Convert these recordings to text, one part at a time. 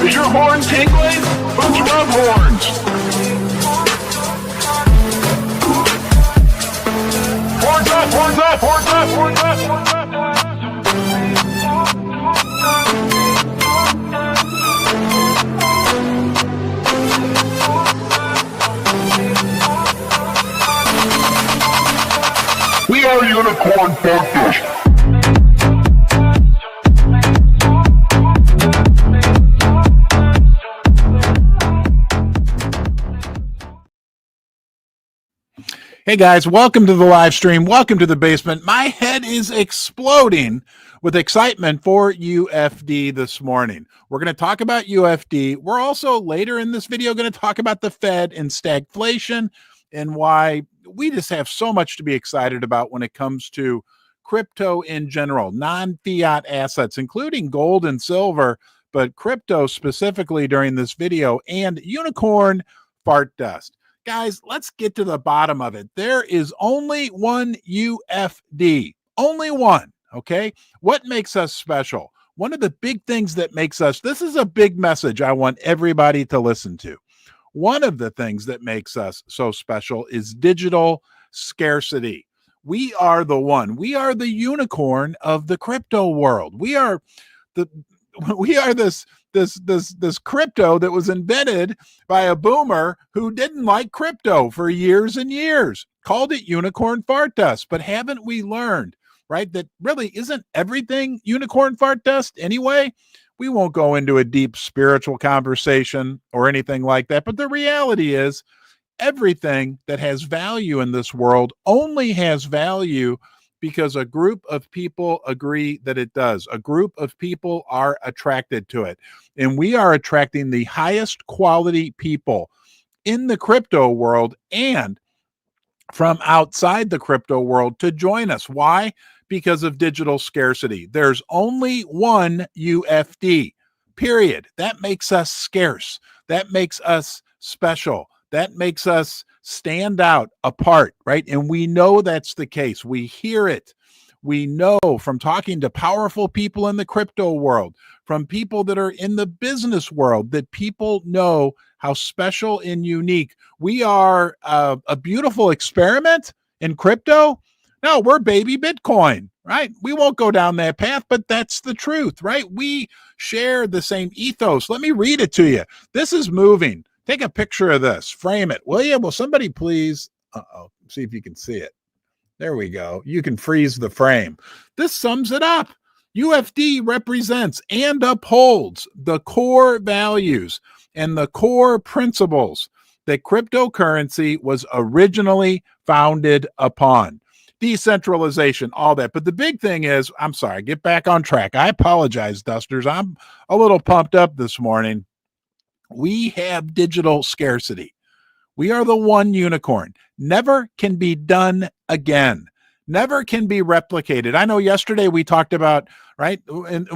Is your horn tingling? Let's rub horns. Horns up, horns up, horns up, horns up, horns up. We are unicorn focused. Hey guys, welcome to the live stream. Welcome to the basement. My head is exploding with excitement for UFD this morning. We're going to talk about UFD. We're also later in this video going to talk about the Fed and stagflation and why we just have so much to be excited about when it comes to crypto in general, non-fiat assets, including gold and silver, but crypto specifically during this video, and unicorn fart dust. Guys, let's get to the bottom of it. There is only one UFD, only one, okay? What makes us special? One of the big things that makes us, this is a big message I want everybody to listen to. One of the things that makes us so special is digital scarcity. We are the one. We are the unicorn of the crypto world. We are this crypto that was invented by a boomer who didn't like crypto for years and years, called it unicorn fart dust. But haven't we learned, right, that really isn't everything unicorn fart dust anyway? We won't go into a deep spiritual conversation or anything like that. But the reality is everything that has value in this world only has value because a group of people agree that it does. A group of people are attracted to it. And we are attracting the highest quality people in the crypto world and from outside the crypto world to join us. Why? Because of digital scarcity. There's only one UFD, period. That makes us scarce. That makes us special. That makes us stand out apart, right? And we know that's the case. We hear it. We know from talking to powerful people in the crypto world, from people that are in the business world, that people know how special and unique we are. A beautiful experiment in crypto. No, we're baby Bitcoin, right? We won't go down that path, but that's the truth, right? We share the same ethos. Let me read it to you. This is moving. Take a picture of this. Frame it. Will you? Will somebody please? See if you can see it. There we go. You can freeze the frame. This sums it up. UFD represents and upholds the core values and the core principles that cryptocurrency was originally founded upon. Decentralization, all that. But the big thing is, I'm sorry, get back on track. I apologize, Dusters. I'm a little pumped up this morning. We have digital scarcity. We are the one unicorn. Never can be done again. Never can be replicated. I know yesterday we talked about, right, and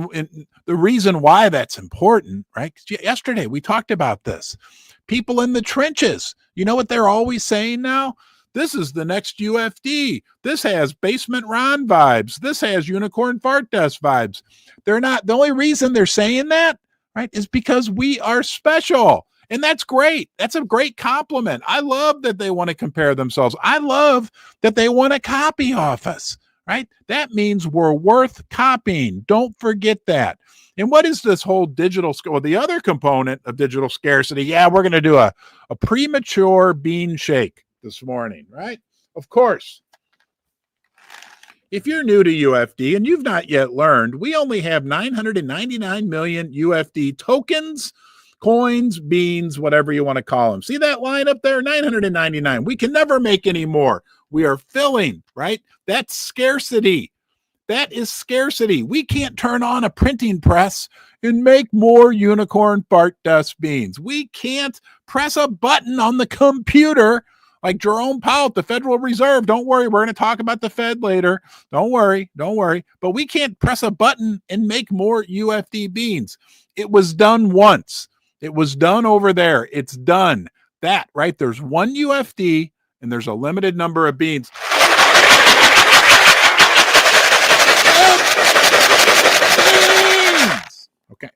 the reason why that's important, right? Yesterday we talked about this. People in the trenches, you know what they're always saying now? This is the next UFD. This has Basement Ron vibes. This has unicorn fart dust vibes. They're not, the only reason they're saying that, right, is because we are special. And that's great. That's a great compliment. I love that they want to compare themselves. I love that they want to copy off us, right? That means we're worth copying. Don't forget that. And what is this whole digital, well, the other component of digital scarcity? Yeah, we're going to do a premature bean shake this morning, right? Of course. If you're new to UFD and you've not yet learned, we only have 999 million UFD tokens, coins, beans, whatever you want to call them. See that line up there? 999. We can never make any more. We are filling, right? That's scarcity. That is scarcity. We can't turn on a printing press and make more unicorn fart dust beans. We can't press a button on the computer like Jerome Powell at the Federal Reserve. Don't worry, we're going to talk about the Fed later. Don't worry. But we can't press a button and make more UFD beans. It was done once. It was done over there. It's done. That, right? There's one UFD and there's a limited number of beans. Okay.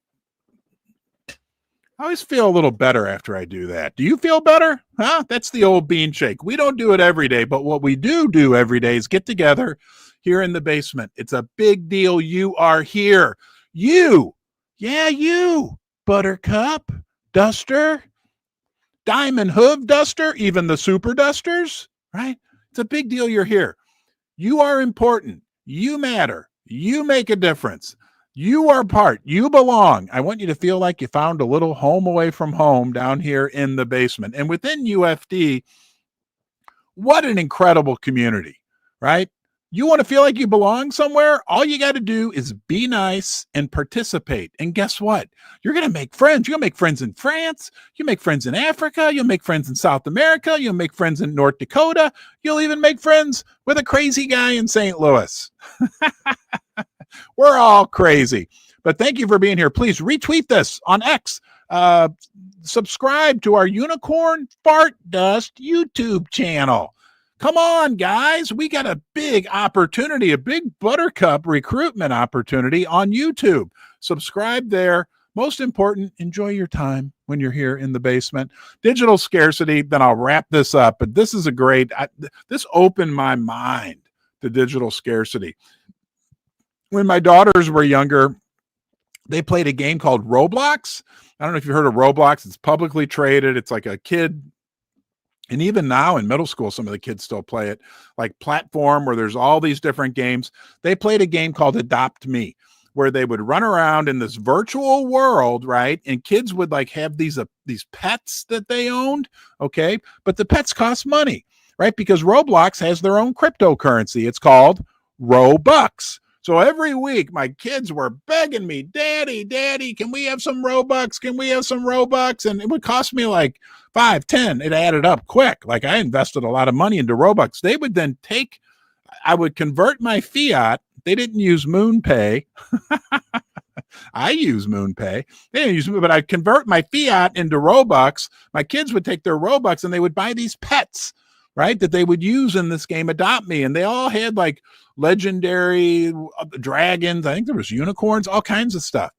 I always feel a little better after I do that. Do you feel better? Huh? That's the old bean shake. We don't do it every day, but what we do every day is get together here in the basement. It's a big deal. You are here. You. Yeah, you. Buttercup, Duster, Diamond Hoof Duster, even the Super Dusters, right? It's a big deal you're here. You are important. You matter. You make a difference. You are part. You belong. I want you to feel like you found a little home away from home down here in the basement. And within UFD, what an incredible community, right? You want to feel like you belong somewhere? All you got to do is be nice and participate. And guess what? You're going to make friends. You're going to make friends in France. You make friends in Africa. You'll make friends in South America. You'll make friends in North Dakota. You'll even make friends with a crazy guy in St. Louis. We're all crazy. But thank you for being here. Please retweet this on X. Subscribe to our Unicorn Fart Dust YouTube channel. Come on, guys. We got a big opportunity, a big Buttercup recruitment opportunity on YouTube. Subscribe there. Most important, enjoy your time when you're here in the basement. Digital scarcity, then I'll wrap this up. But this is a great, this opened my mind to digital scarcity. When my daughters were younger, they played a game called Roblox. I don't know if you've heard of Roblox. It's publicly traded. It's like a kid. And even now in middle school, some of the kids still play it, like platform where there's all these different games. They played a game called Adopt Me, where they would run around in this virtual world, right? And kids would like have these pets that they owned, okay? But the pets cost money, right? Because Roblox has their own cryptocurrency. It's called Robux. So every week, my kids were begging me, Daddy, can we have some Robux? Can we have some Robux? And it would cost me like 5, 10. It added up quick. Like I invested a lot of money into Robux. They would then I would convert my fiat. They didn't use MoonPay. I use MoonPay. They didn't use, but I'd convert my fiat into Robux. My kids would take their Robux and they would buy these pets, right, that they would use in this game Adopt Me. And they all had like legendary dragons. I think there was unicorns, all kinds of stuff.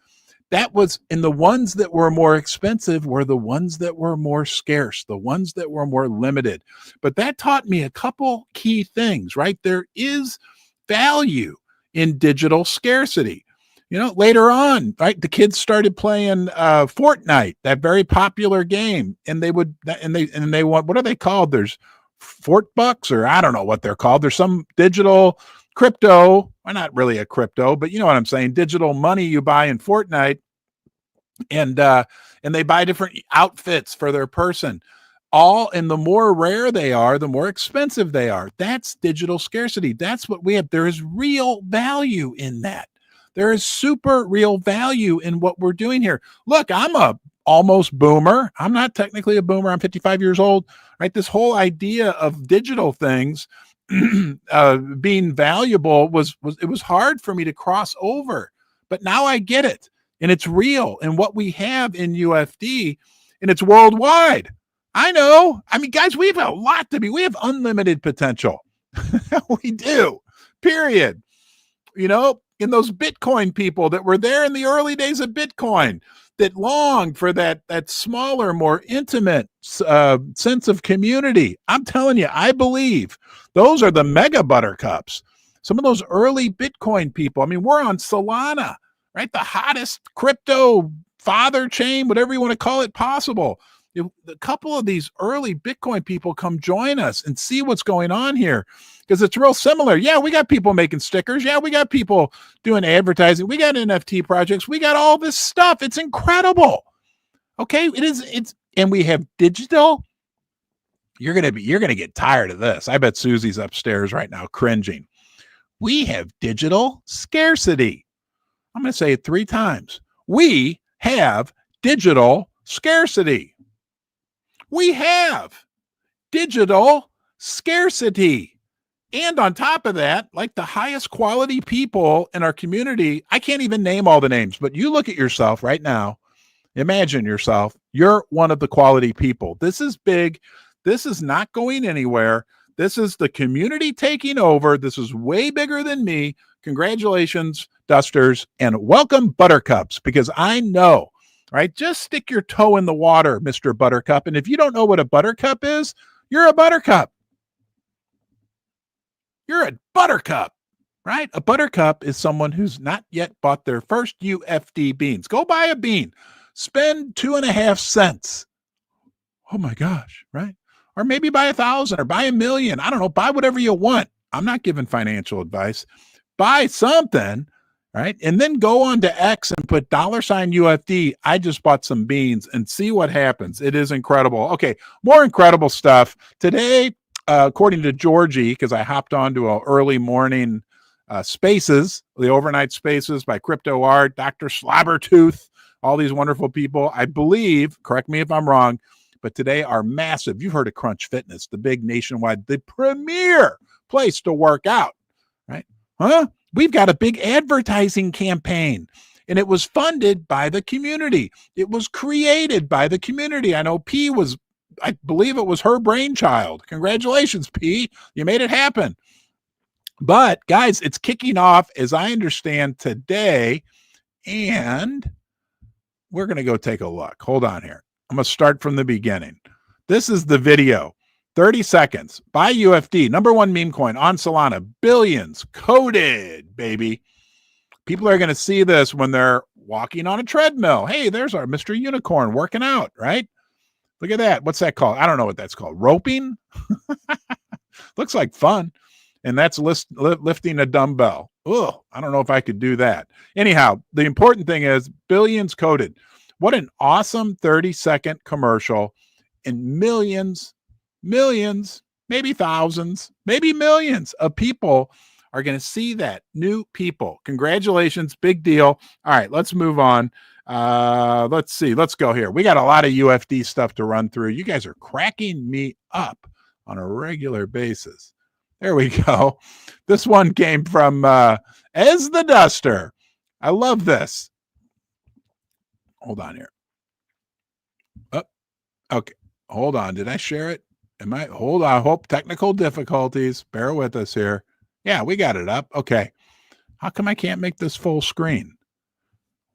That was, and the ones that were more expensive were the ones that were more scarce, the ones that were more limited. But that taught me a couple key things, right? There is value in digital scarcity. You know, later on, right, the kids started playing Fortnite, that very popular game, and they would, and they want, what are they called? There's Fort Bucks, or I don't know what they're called. There's some digital crypto, well, not really a crypto, but you know what I'm saying, digital money you buy in Fortnite, and they buy different outfits for their person. And the more rare they are, the more expensive they are. That's digital scarcity. That's what we have. There is real value in that. There is super real value in what we're doing here. Look, I'm a almost boomer. I'm not technically a boomer. I'm 55 years old, right? This whole idea of digital things being valuable was hard for me to cross over, but now I get it, and it's real. And what we have in UFD, and it's worldwide. I know. I mean, guys, we have a lot we have unlimited potential. We do, period. You know, in those Bitcoin people that were there in the early days of Bitcoin, that longed for that smaller, more intimate sense of community. I'm telling you, I believe those are the mega buttercups. Some of those early Bitcoin people. I mean, we're on Solana, right? The hottest crypto father chain, whatever you want to call it, possible. A couple of these early Bitcoin people come join us and see what's going on here, because it's real similar. Yeah, we got people making stickers. Yeah, we got people doing advertising. We got NFT projects. We got all this stuff. It's incredible. Okay, and we have digital. You're gonna get tired of this. I bet Susie's upstairs right now cringing. We have digital scarcity. I'm gonna say it 3 times. We have digital scarcity. We have digital scarcity. And on top of that, like the highest quality people in our community, I can't even name all the names, but you look at yourself right now, imagine yourself, you're one of the quality people. This is big. This is not going anywhere. This is the community taking over. This is way bigger than me. Congratulations, Dusters, and welcome, Buttercups, because I know right? Just stick your toe in the water, Mr. Buttercup. And if you don't know what a buttercup is, you're a buttercup. You're a buttercup, right? A buttercup is someone who's not yet bought their first UFD beans. Go buy a bean. Spend 2.5 cents. Oh my gosh, right? Or maybe buy 1,000 or buy 1,000,000. I don't know. Buy whatever you want. I'm not giving financial advice. Buy something, right? And then go on to X and put $UFD. I just bought some beans and see what happens. It is incredible. Okay, more incredible stuff. Today, according to Georgie, because I hopped onto an early morning spaces, the overnight spaces by Crypto Art, Dr. Slobbertooth, all these wonderful people. I believe, correct me if I'm wrong, but today are massive. You've heard of Crunch Fitness, the big nationwide, the premier place to work out, right? Huh? We've got a big advertising campaign, and it was funded by the community. It was created by the community. I know P was, I believe it was her brainchild. Congratulations, P. You made it happen. But guys, it's kicking off, as I understand, today, and we're going to go take a look. Hold on here. I'm going to start from the beginning. This is the video. 30 seconds. Buy UFD. #1 meme coin on Solana. Billions. Coded, baby. People are going to see this when they're walking on a treadmill. Hey, there's our Mr. Unicorn working out, right? Look at that. What's that called? I don't know what that's called. Roping? Looks like fun. And that's lifting a dumbbell. Ugh, I don't know if I could do that. Anyhow, the important thing is billions coded. What an awesome 30-second commercial. And millions, maybe thousands, maybe millions of people are going to see that. New people. Congratulations. Big deal. All right, let's move on. Let's see. Let's go here. We got a lot of UFD stuff to run through. You guys are cracking me up on a regular basis. There we go. This one came from Ez the Duster. I love this. Hold on here. Oh, okay. Hold on. Did I share it? Hold on. I hope technical difficulties. Bear with us here. Yeah, we got it up. Okay. How come I can't make this full screen?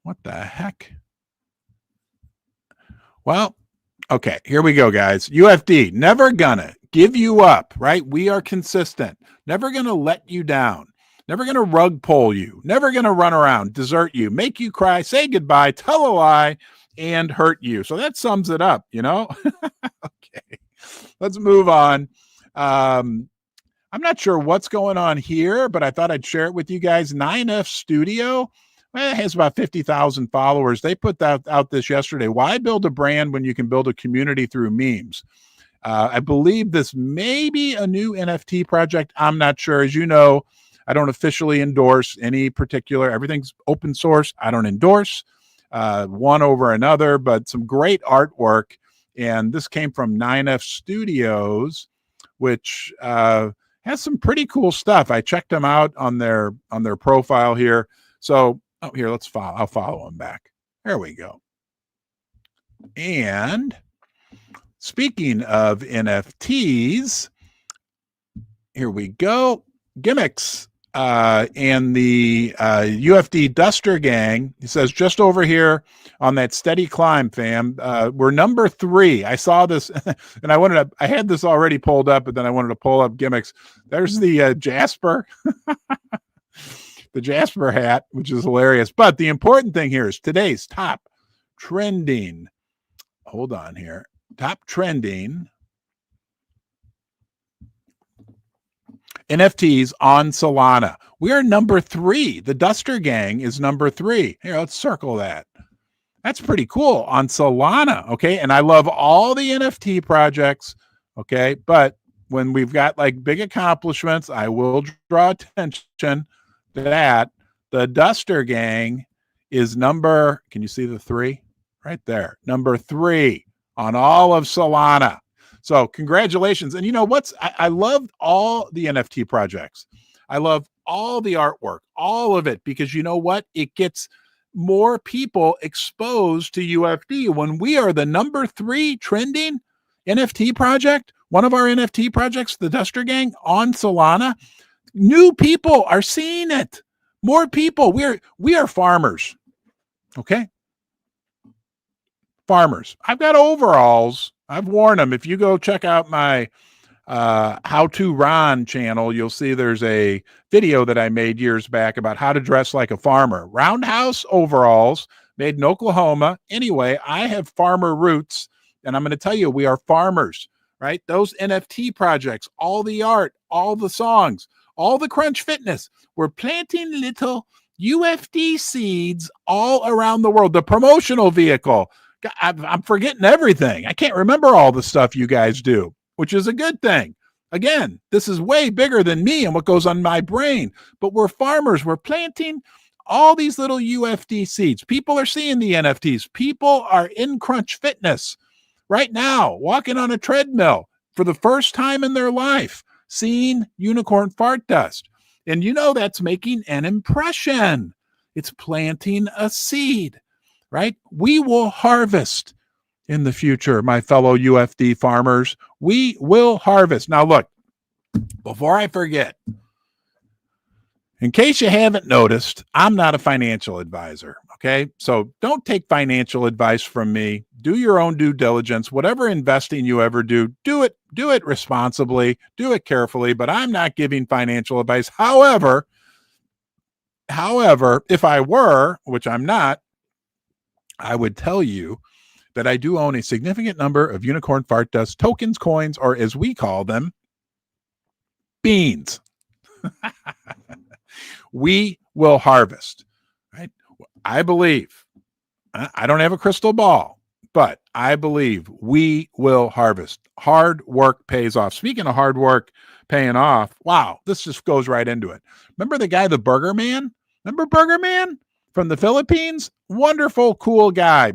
What the heck? Well, okay. Here we go, guys. UFD, never gonna give you up, right? We are consistent. Never gonna let you down. Never gonna rug pull you. Never gonna run around, desert you, make you cry, say goodbye, tell a lie, and hurt you. So that sums it up, you know? Okay. Let's move on. I'm not sure what's going on here, but I thought I'd share it with you guys. 9F Studio, well, it has about 50,000 followers. They put that out this yesterday. Why build a brand when you can build a community through memes? I believe this may be a new NFT project. I'm not sure. As you know, I don't officially endorse any particular. Everything's open source. I don't endorse one over another, but some great artwork. And this came from 9F Studios, which has some pretty cool stuff. I checked them out on their profile here. So here, let's follow. I'll follow them back. There we go. And speaking of NFTs, here we go. Gimmicks and the UFD Duster Gang. He says, just over here on that steady climb, fam. We're #3. I saw this, and I had this already pulled up, but then I wanted to pull up Gimmicks. There's the Jasper, the Jasper hat, which is hilarious. But the important thing here is today's top trending. Hold on here. Top trending NFTs on Solana. We are #3. The Duster Gang is #3. Here, let's circle that. That's pretty cool on Solana. Okay. And I love all the NFT projects. Okay. But when we've got like big accomplishments, I will draw attention to that. The Duster Gang is can you see the 3 right there? #3 on all of Solana. So congratulations. And you know I love all the NFT projects. I love all the artwork, all of it, because you know what? It gets more people exposed to UFD. When we are the #3 trending NFT project, one of our NFT projects, the Duster Gang on Solana, new people are seeing it. More people. We are farmers. Okay. farmers. I've got overalls. I've worn them. If you go check out my How to Ron channel, you'll see there's a video that I made years back about how to dress like a farmer. Roundhouse overalls made in Oklahoma. Anyway, I have farmer roots, and I'm going to tell you, we are farmers, right? Those NFT projects, all the art, all the songs, all the Crunch Fitness. We're planting little UFD seeds all around the world. The promotional vehicle. I'm forgetting everything. I can't remember all the stuff you guys do, which is a good thing. Again, this is way bigger than me and what goes on my brain. But we're farmers. We're planting all these little UFD seeds. People are seeing the NFTs. People are in Crunch Fitness right now, walking on a treadmill for the first time in their life, seeing unicorn fart dust. And you know that's making an impression. It's planting a seed, right? We will harvest in the future, my fellow UFD farmers. We will harvest. Now, look, before I forget, in case you haven't noticed, I'm not a financial advisor, okay? So don't take financial advice from me. Do your own due diligence. Whatever investing you ever do it responsibly, do it carefully, but I'm not giving financial advice. However, if I were, which I'm not, I would tell you that I do own a significant number of unicorn fart dust tokens, coins, or as we call them, beans. We will harvest, right? I believe, I don't have a crystal ball, but I believe we will harvest. Hard work pays off. Speaking of hard work paying off, wow, this just goes right into it. Remember the guy, the Burger Man? Remember Burger Man from the Philippines? Wonderful, cool guy.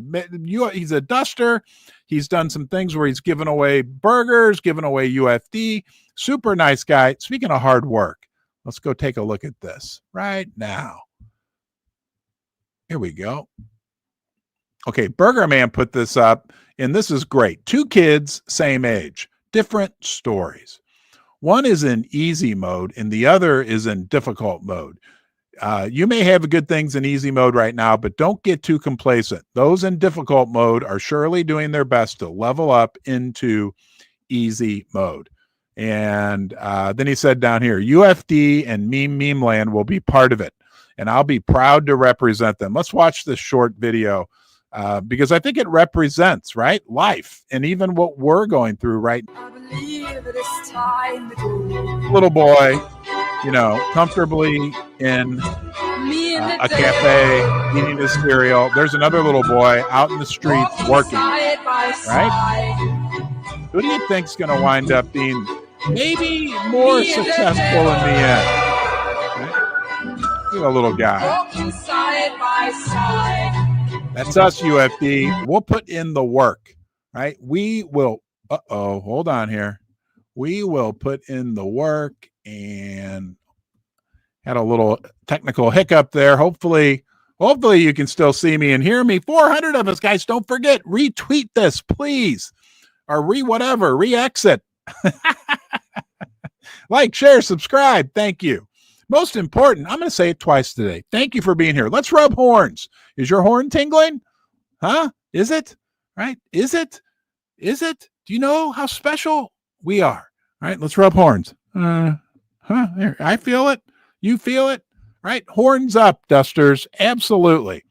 He's a duster. He's done some things where he's given away burgers, given away UFD. Super nice guy. Speaking of hard work, let's go take a look at this right now. Here we go. Okay, Burger Man put this up, and this is great. 2 kids, same age, different stories. One is in easy mode, and the other is in difficult mode. You may have good things in easy mode right now, but don't get too complacent. Those in difficult mode are surely doing their best to level up into easy mode. And then he said down here, UFD and meme land will be part of it, and I'll be proud to represent them. Let's watch this short video because I think it represents, right, life and even what we're going through right now. Little boy, you know, comfortably in a cafe eating his cereal. There's another little boy out in the streets working, right? Who do you think's going to wind up being maybe more successful in the end? Right? You're a little guy. That's us, UFD. We'll put in the work, right? We will. Hold on here. We will put in the work, and had a little technical hiccup there. Hopefully you can still see me and hear me. 400 of us, guys. Don't forget, retweet this, please. Or re-exit. Like, share, subscribe. Thank you. Most important, I'm going to say it twice today. Thank you for being here. Let's rub horns. Is your horn tingling? Huh? Is it? Right? Is it? Do you know how special we are? All right, let's rub horns. There. I feel it. You feel it? Right? Horns up, dusters. Absolutely.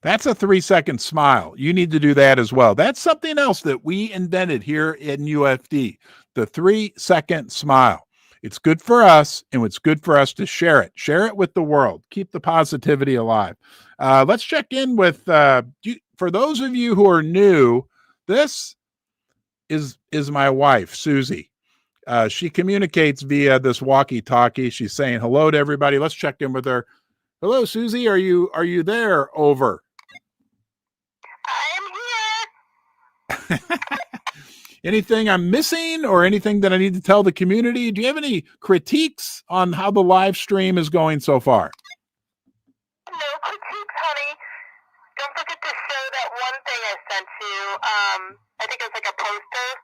That's a 3-second smile. You need to do that as well. That's something else that we invented here in UFD, the 3-second smile. It's good for us, and it's good for us to share it. Share it with the world. Keep the positivity alive. Let's check in with, for those of you who are new, this is my wife, Susie. She communicates via this walkie-talkie. She's saying hello to everybody. Let's check in with her. Hello, Susie. Are you there? Over. I'm here. Anything I'm missing or anything that I need to tell the community? Do you have any critiques on how the live stream is going so far? No critiques, honey. Don't forget to show that one thing I sent you. I think it was like a poster.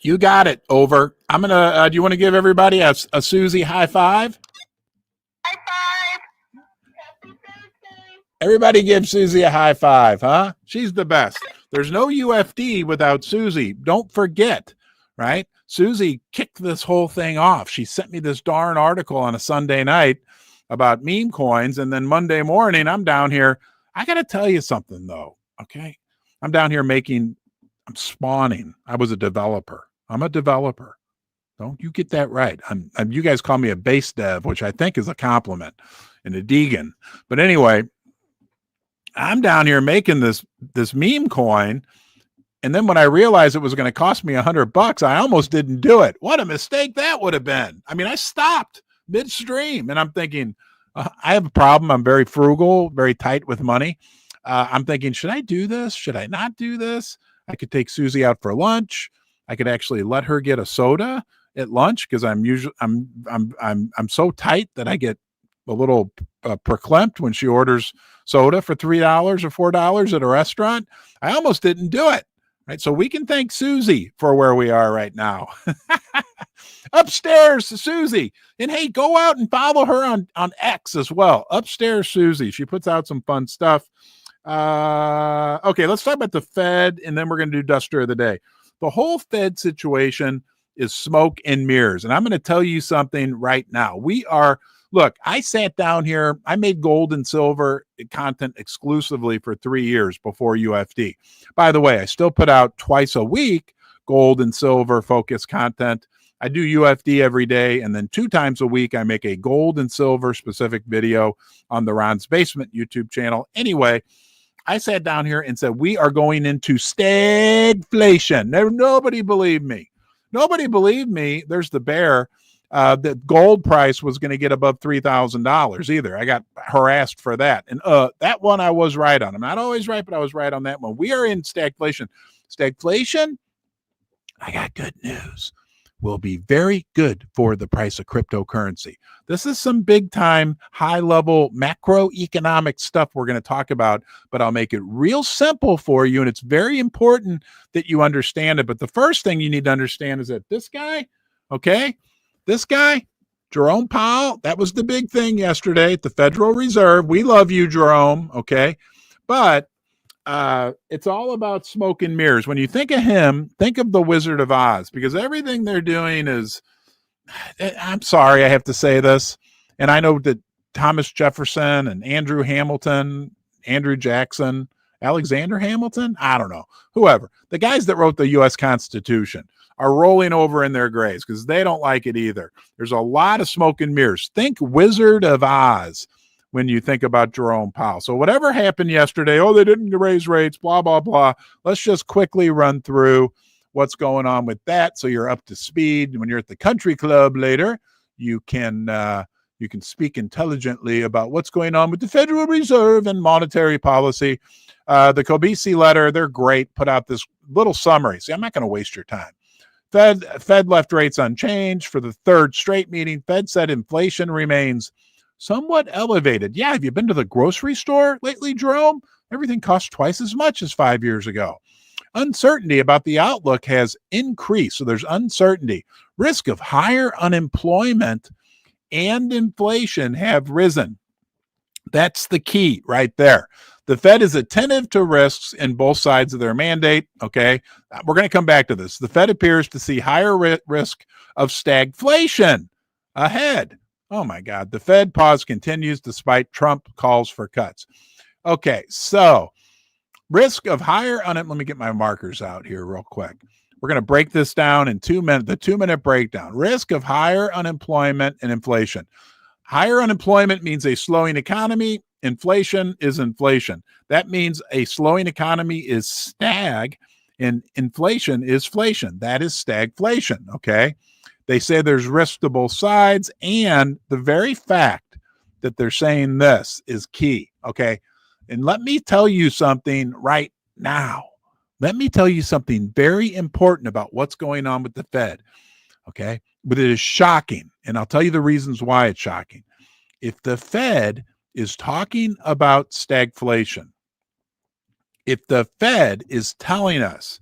You got it. Over. I'm going to, do you want to give everybody a Susie high five? High five. Everybody give Susie a high five, huh? She's the best. There's no UFD without Susie. Don't forget, right? Susie kicked this whole thing off. She sent me this darn article on a Sunday night about meme coins. And then Monday morning, I'm down here. I got to tell you something, though. Okay. I'm down here I'm spawning. I was a developer. I'm a developer. Don't you get that right. You guys call me a base dev, which I think is a compliment, and a Deegan. But anyway, I'm down here making this meme coin. And then when I realized it was going to cost me $100, I almost didn't do it. What a mistake that would have been. I mean, I stopped midstream and I'm thinking, I have a problem. I'm very frugal, very tight with money. I'm thinking, should I do this? Should I not do this? I could take Susie out for lunch. I could actually let her get a soda at lunch because I'm so tight that I get a little verklempt when she orders soda for $3 or $4 at a restaurant. I almost didn't do it. Right. So we can thank Susie for where we are right now. Upstairs, Susie. And hey, go out and follow her on X as well. Upstairs, Susie. She puts out some fun stuff. Okay, let's talk about the Fed, and then we're going to do Duster of the Day. The whole Fed situation is smoke and mirrors. And I'm going to tell you something right now. Look, I sat down here. I made gold and silver content exclusively for 3 years before UFD. By the way, I still put out twice a week gold and silver focused content. I do UFD every day, and then 2 times a week I make a gold and silver specific video on the Ron's Basement YouTube channel. Anyway, I sat down here and said, we are going into stagflation. Nobody believed me. Nobody believed me. There's the bear. That gold price was going to get above $3,000 either. I got harassed for that. And that one I was right on. I'm not always right, but I was right on that one. We are in stagflation. Stagflation, I got good news, will be very good for the price of cryptocurrency. This is some big time, high level macroeconomic stuff we're going to talk about, but I'll make it real simple for you. And it's very important that you understand it. But the first thing you need to understand is that this guy, this guy, Jerome Powell, that was the big thing yesterday at the Federal Reserve. We love you, Jerome, okay? But it's all about smoke and mirrors. When you think of him, think of the Wizard of Oz, because everything they're doing is, I'm sorry, I have to say this, and I know that Thomas Jefferson and Andrew Hamilton, Andrew Jackson, Alexander Hamilton, I don't know, whoever, the guys that wrote the U.S. Constitution are rolling over in their graves because they don't like it either. There's a lot of smoke and mirrors. Think Wizard of Oz when you think about Jerome Powell. So whatever happened yesterday, they didn't raise rates, blah, blah, blah. Let's just quickly run through what's going on with that so you're up to speed. When you're at the country club later, you can speak intelligently about what's going on with the Federal Reserve and monetary policy. The Kobisi letter, they're great, put out this little summary. See, I'm not going to waste your time. Fed left rates unchanged for the 3rd straight meeting. Fed said inflation remains somewhat elevated. Yeah, have you been to the grocery store lately, Jerome? Everything costs twice as much as 5 years ago. Uncertainty about the outlook has increased. So there's uncertainty. Risk of higher unemployment and inflation have risen. That's the key right there. The Fed is attentive to risks in both sides of their mandate. Okay, we're going to come back to this. The Fed appears to see higher risk of stagflation ahead. Oh my God. The Fed pause continues despite Trump calls for cuts. Okay, so risk of higher let me get my markers out here real quick. We're going to break this down in 2 minutes, the 2-minute breakdown. Risk of higher unemployment and inflation. Higher unemployment means a slowing economy. Inflation is inflation. That means a slowing economy is stag and inflation is inflation. That is stagflation, okay? They say there's risk to both sides, and the very fact that they're saying this is key, okay? And let me tell you something right now. Let me tell you something very important about what's going on with the Fed, okay? But it is shocking, and I'll tell you the reasons why it's shocking. If the Fed is talking about stagflation, if the Fed is telling us,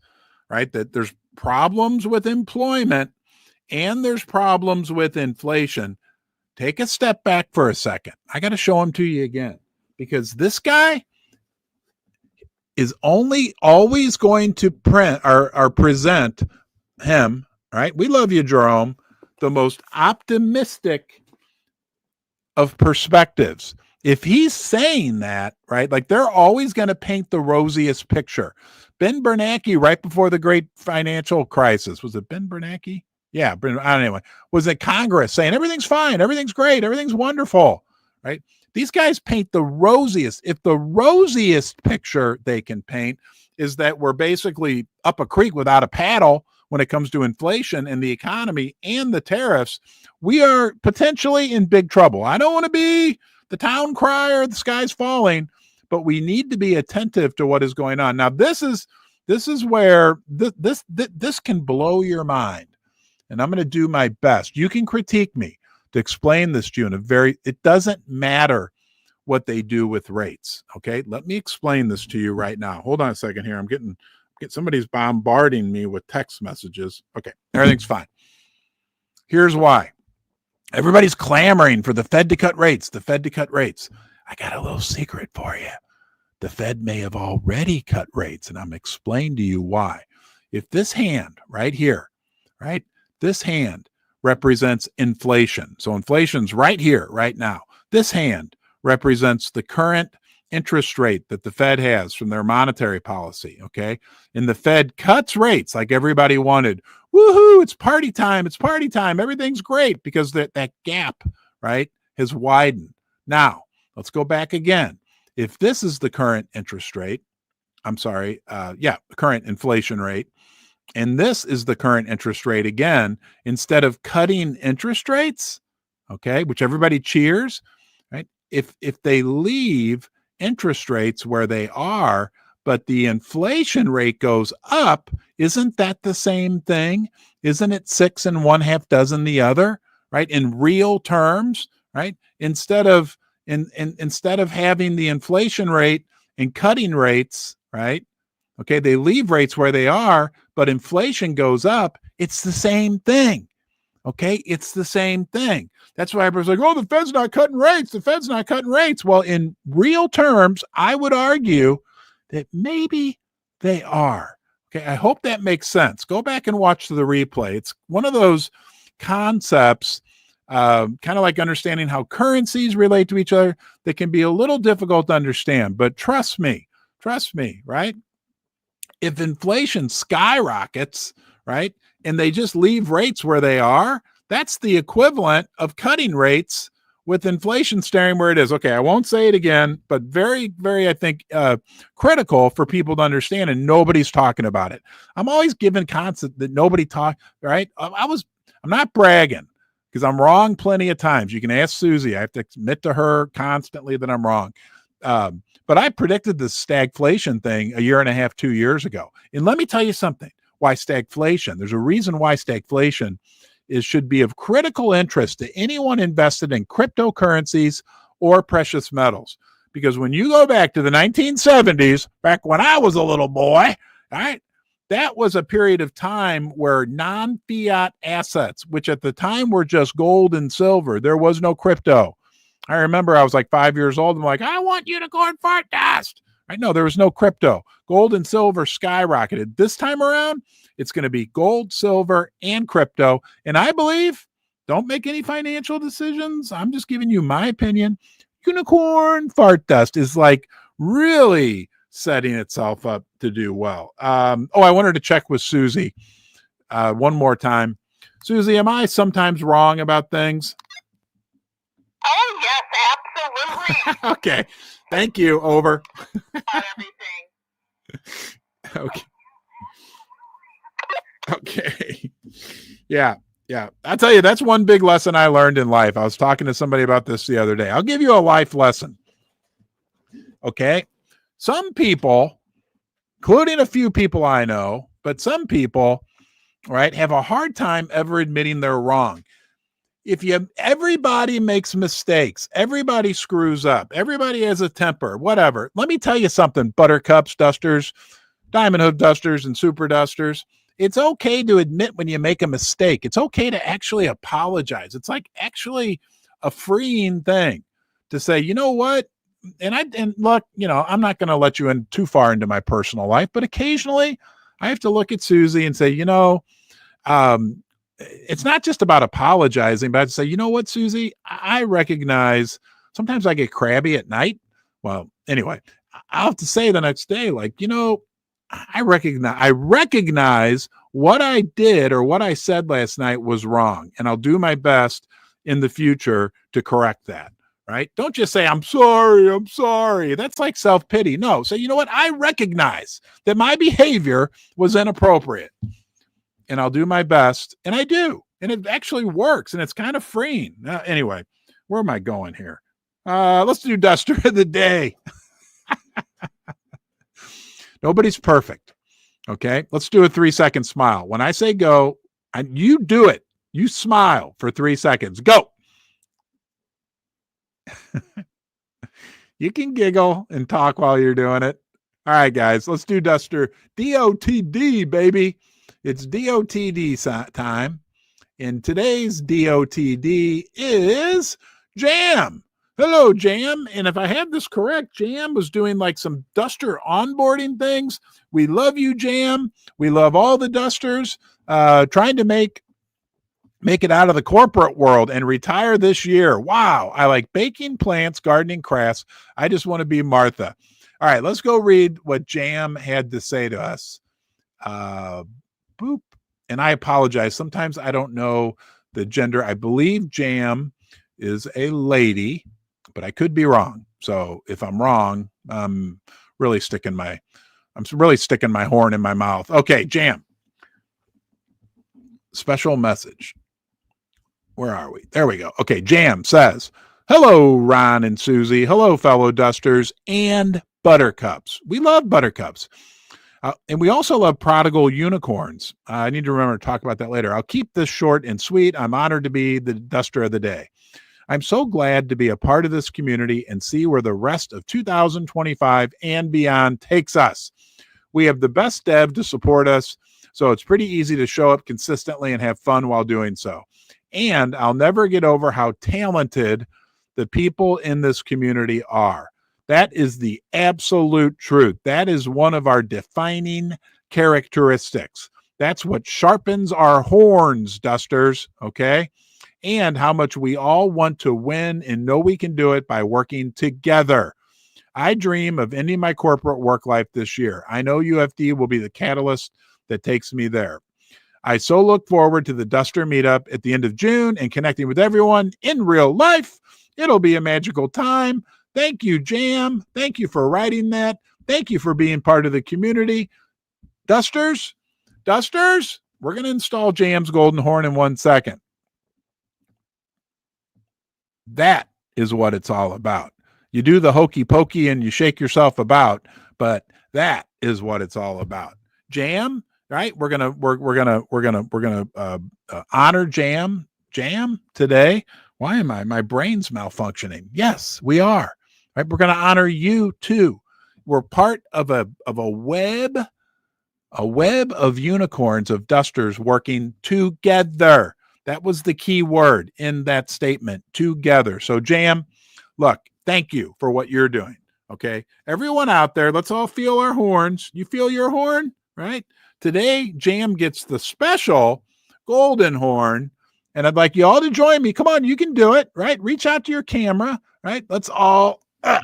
right, that there's problems with employment and there's problems with inflation, take a step back for a second. I got to show them to you again. because this guy is always going to print or present him, right? We love you, Jerome, the most optimistic of perspectives. If he's saying that, right, like they're always going to paint the rosiest picture. Ben Bernanke, right before the great financial crisis, was it Ben Bernanke? Yeah, anyway, was at Congress saying everything's fine, everything's great, everything's wonderful, right? These guys paint the rosiest. If the rosiest picture they can paint is that we're basically up a creek without a paddle when it comes to inflation and the economy and the tariffs, we are potentially in big trouble. I don't want to be the town crier, the sky's falling, but we need to be attentive to what is going on. Now, this is where this can blow your mind, and I'm going to do my best. You can critique me to explain this to you it doesn't matter what they do with rates. Okay, let me explain this to you right now. Hold on a second here. Somebody's bombarding me with text messages. Okay, everything's fine. Here's why. Everybody's clamoring for the Fed to cut rates, the Fed to cut rates. I got a little secret for you. The Fed may have already cut rates, and I'm explaining to you why. If this hand right here, right, this hand represents inflation. So inflation's right here, right now. This hand represents the current interest rate that the Fed has from their monetary policy, okay? And the Fed cuts rates like everybody wanted. Woohoo, it's party time, everything's great because that gap, right, has widened. Now, let's go back again. If this is the current interest rate, the current inflation rate, and this is the current interest rate again, instead of cutting interest rates, okay, which everybody cheers, right? If they leave interest rates where they are, but the inflation rate goes up, isn't that the same thing? Isn't it 6 1/2 dozen the other, right? In real terms, right? Instead of having the inflation rate and cutting rates, right? Okay, they leave rates where they are, but inflation goes up. It's the same thing. Okay, it's the same thing. That's why everyone's like, oh, the Fed's not cutting rates. The Fed's not cutting rates. Well, in real terms, I would argue that maybe they are. Okay, I hope that makes sense. Go back and watch the replay. It's one of those concepts, kind of like understanding how currencies relate to each other, that can be a little difficult to understand. But trust me, right? If inflation skyrockets, right, and they just leave rates where they are, that's the equivalent of cutting rates with inflation staying where it is. Okay, I won't say it again, but very, very, I think, critical for people to understand, and nobody's talking about it. I'm always given concept that nobody talk, right? I'm not bragging because I'm wrong plenty of times. You can ask Susie. I have to admit to her constantly that I'm wrong. But I predicted this stagflation thing 1.5 years, 2 years ago. And let me tell you something, why stagflation. There's a reason why stagflation should be of critical interest to anyone invested in cryptocurrencies or precious metals. Because when you go back to the 1970s, back when I was a little boy, right, that was a period of time where non-fiat assets, which at the time were just gold and silver, there was no crypto. I remember I was like 5 years old. I'm like, I want unicorn fart dust. Right? No, there was no crypto. Gold and silver skyrocketed. This time around, it's going to be gold, silver, and crypto. And I believe, don't make any financial decisions. I'm just giving you my opinion. Unicorn fart dust is like really setting itself up to do well. I wanted to check with Susie one more time. Susie, am I sometimes wrong about things? Oh, yes, absolutely. Okay. Thank you. Over. About everything. Okay. Okay. Yeah. I'll tell you, that's one big lesson I learned in life. I was talking to somebody about this the other day. I'll give you a life lesson. Okay. Some people, including a few people I know, but some people, right, have a hard time ever admitting they're wrong. Everybody makes mistakes. Everybody screws up. Everybody has a temper, whatever. Let me tell you something, buttercups, dusters, diamond hood dusters, and super dusters. It's okay to admit when you make a mistake. It's okay to actually apologize. It's like actually a freeing thing to say, you know what? and look, I'm not going to let you in too far into my personal life, but occasionally I have to look at Susie and say, it's not just about apologizing, but I'd say, you know what, Susie, I recognize sometimes I get crabby at night. Well, anyway, I'll have to say the next day, like, I recognize what I did or what I said last night was wrong, and I'll do my best in the future to correct that. Right? Don't just say, I'm sorry. That's like self-pity. No, say, you know what? I recognize that my behavior was inappropriate, and I'll do my best. And I do. And it actually works, and it's kind of freeing. Anyway, where am I going here? Let's do Duster of the Day. Nobody's perfect. Okay? Let's do a 3-second smile. When I say go, you do it. You smile for 3 seconds. Go. You can giggle and talk while you're doing it. All right, guys, let's do Duster. DOTD, baby. It's DOTD time. And today's DOTD is Jam. Hello, Jam. And if I have this correct, Jam was doing like some Duster onboarding things. We love you, Jam. We love all the Dusters trying to make it out of the corporate world and retire this year. Wow. I like baking, plants, gardening, crafts. I just want to be Martha. All right, let's go read what Jam had to say to us. Boop. And I apologize. Sometimes I don't know the gender. I believe Jam is a lady, but I could be wrong. So if I'm wrong, I'm really sticking my horn in my mouth. Okay, Jam. Special message. Where are we? There we go. Okay, Jam says, hello, Ron and Susie. Hello, fellow Dusters and Buttercups. We love Buttercups. And we also love prodigal unicorns. I need to remember to talk about that later. I'll keep this short and sweet. I'm honored to be the Duster of the Day. I'm so glad to be a part of this community and see where the rest of 2025 and beyond takes us. We have the best dev to support us, so it's pretty easy to show up consistently and have fun while doing so. And I'll never get over how talented the people in this community are. That is the absolute truth. That is one of our defining characteristics. That's what sharpens our horns, Dusters, okay? And how much we all want to win and know we can do it by working together. I dream of ending my corporate work life this year. I know UFD will be the catalyst that takes me there. I so look forward to the Duster meetup at the end of June and connecting with everyone in real life. It'll be a magical time. Thank you, Jam. Thank you for writing that. Thank you for being part of the community. Dusters, we're going to install Jam's golden horn in 1 second. That is what it's all about. You do the hokey pokey and you shake yourself about, but that is what it's all about. Jam, right? We're gonna honor Jam today. Why am my brain's malfunctioning? Yes, we are. Right? We're gonna honor you too. We're part of a web of unicorns, of Dusters working together. That was the key word in that statement, together. So Jam, look, thank you for what you're doing. Okay. Everyone out there, let's all feel our horns. You feel your horn, right? Today, Jam gets the special golden horn, and I'd like you all to join me. Come on, you can do it, right? Reach out to your camera, right? Let's all, boy,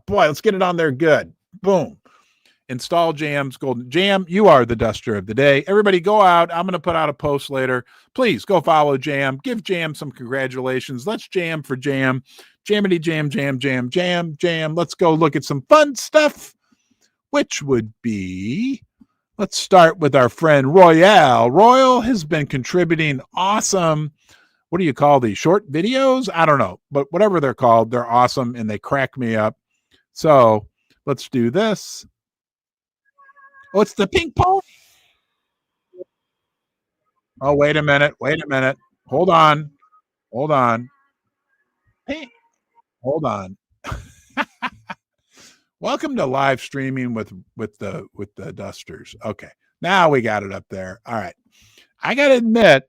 let's get it on there good. Boom. Install Jam's golden. Jam, you are the Duster of the Day. Everybody go out. I'm going to put out a post later. Please go follow Jam. Give Jam some congratulations. Let's jam for Jam. Jamity jam, jam, jam, jam, jam. Let's go look at some fun stuff, which would be, let's start with our friend Royale. Royal has been contributing awesome, what do you call these, short videos? I don't know, but whatever they're called, they're awesome and they crack me up. So let's do this. Oh, it's the pink pony. Oh, wait a minute. Hold on. Hey, hold on. Welcome to live streaming with the Dusters. Okay, now we got it up there. All right, I gotta admit,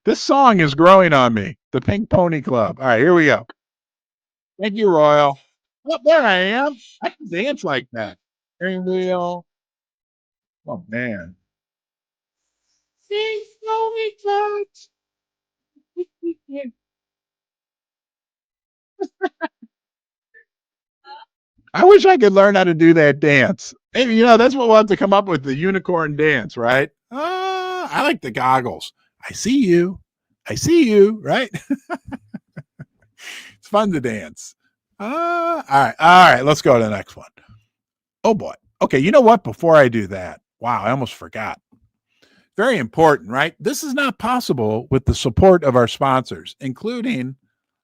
this song is growing on me. The Pink Pony Club. All right, here we go. Thank you, Royal. Oh, there I am. I can dance like that. Steering wheel. Oh, man. Pink Pony Club. I wish I could learn how to do that dance. Maybe, that's what we'll have to come up with, the unicorn dance, right? I like the goggles. I see you. I see you, right? It's fun to dance. All right. All right. Let's go to the next one. Oh, boy. Okay. You know what? Before I do that, wow, I almost forgot. Very important, right? This is not possible with the support of our sponsors, including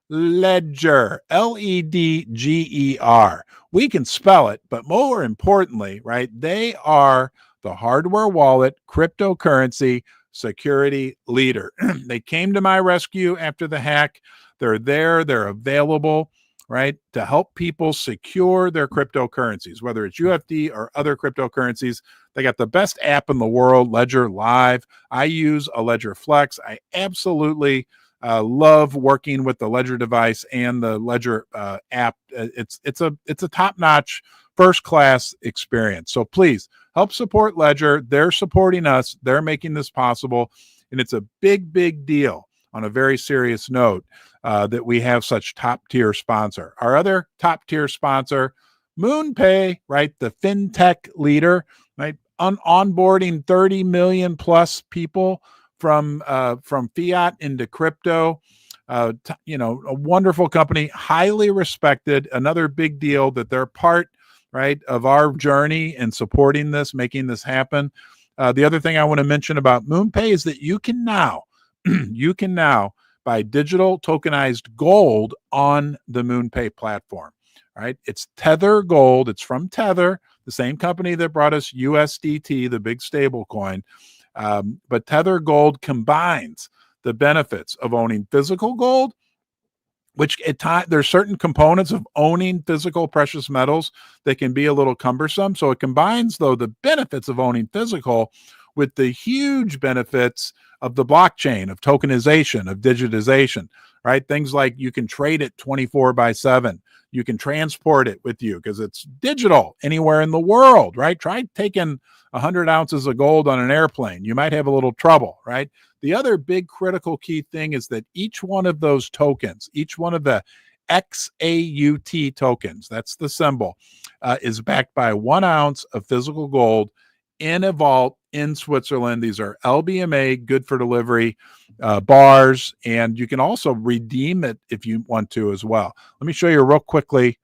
Ledger, Ledger. We can spell it, but more importantly, right, they are the hardware wallet cryptocurrency security leader. They came to my rescue after the hack. They're there, they're available, right, to help people secure their cryptocurrencies, whether it's UFD or other cryptocurrencies. They got the best app in the world, Ledger Live. I use a Ledger Flex. I absolutely love working with the Ledger device and the Ledger app. It's a top-notch, first-class experience. So please help support Ledger. They're supporting us. They're making this possible, and it's a big, big deal on a very serious note that we have such top-tier sponsor. Our other top-tier sponsor, MoonPay, right? The fintech leader, right? Onboarding 30 million plus people from fiat into crypto. A wonderful company, highly respected. Another big deal that they're part, right, of our journey and supporting this, making this happen. The other thing I want to mention about MoonPay is that you can now buy digital tokenized gold on the MoonPay platform. Right? It's Tether Gold. It's from Tether, the same company that brought us USDT, the big stable coin. But Tether Gold combines the benefits of owning physical gold, which there's certain components of owning physical precious metals that can be a little cumbersome. So it combines, though, the benefits of owning physical with the huge benefits of the blockchain, of tokenization, of digitization, right? Things like you can trade it 24/7. You can transport it with you because it's digital anywhere in the world, right? Try taking 100 ounces of gold on an airplane. You might have a little trouble, right? The other big critical key thing is that each one of those tokens, each one of the XAUT tokens, that's the symbol, is backed by 1 ounce of physical gold in a vault in Switzerland. These are LBMA, good for delivery bars, and you can also redeem it if you want to as well. Let me show you real quickly,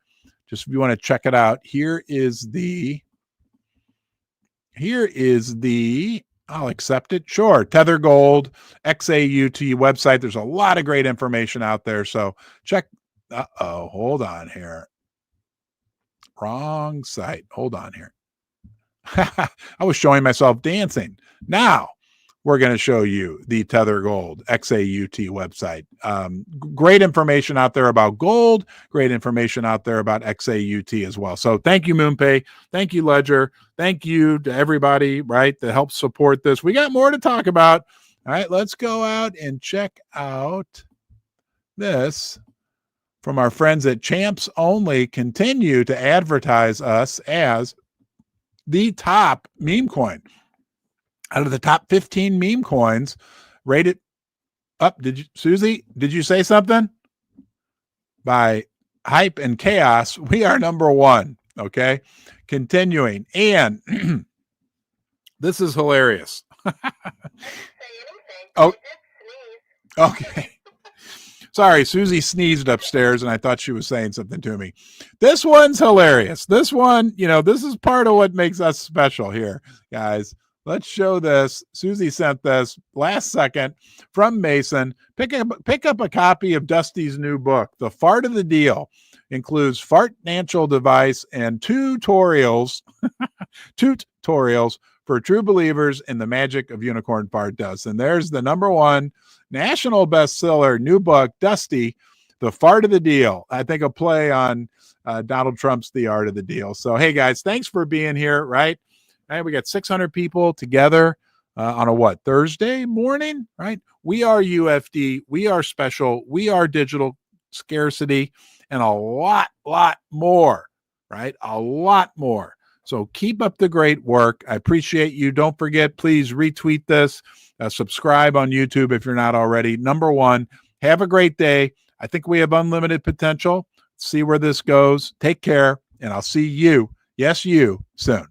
just if you want to check it out. Here is the, I'll accept it. Sure. Tether Gold, XAUT website. There's a lot of great information out there. So check. Hold on here. Wrong site. Hold on here. I was showing myself dancing. Now we're going to show you the Tether Gold XAUT website. Great information out there about gold. Great information out there about XAUT as well. So thank you, MoonPay. Thank you, Ledger. Thank you to everybody, right, that helps support this. We got more to talk about. All right, let's go out and check out this from our friends at Champs Only. Continue to advertise us as the top meme coin. Out of the top 15 meme coins, rated up. Susie, did you say something? By Hype and Chaos, we are number one. Okay. Continuing. And this is hilarious. Oh, okay. Sorry, Susie sneezed upstairs and I thought she was saying something to me. This one's hilarious. This one, this is part of what makes us special here, guys. Let's show this. Susie sent this last second from Mason. Pick up a copy of Dusty's new book. The Fart of the Deal includes financial advice and tutorials for true believers in the magic of unicorn fart dust. And there's the number one national bestseller new book, Dusty, The Fart of the Deal. I think a play on Donald Trump's The Art of the Deal. So, hey, guys, thanks for being here, right? We got 600 people together on a what, Thursday morning, right? We are UFD, we are special, we are digital scarcity, and a lot more, right? A lot more. So keep up the great work. I appreciate you. Don't forget, please retweet this, subscribe on YouTube if you're not already. Number one, have a great day. I think we have unlimited potential. See where this goes. Take care, and I'll see you, yes, you, soon.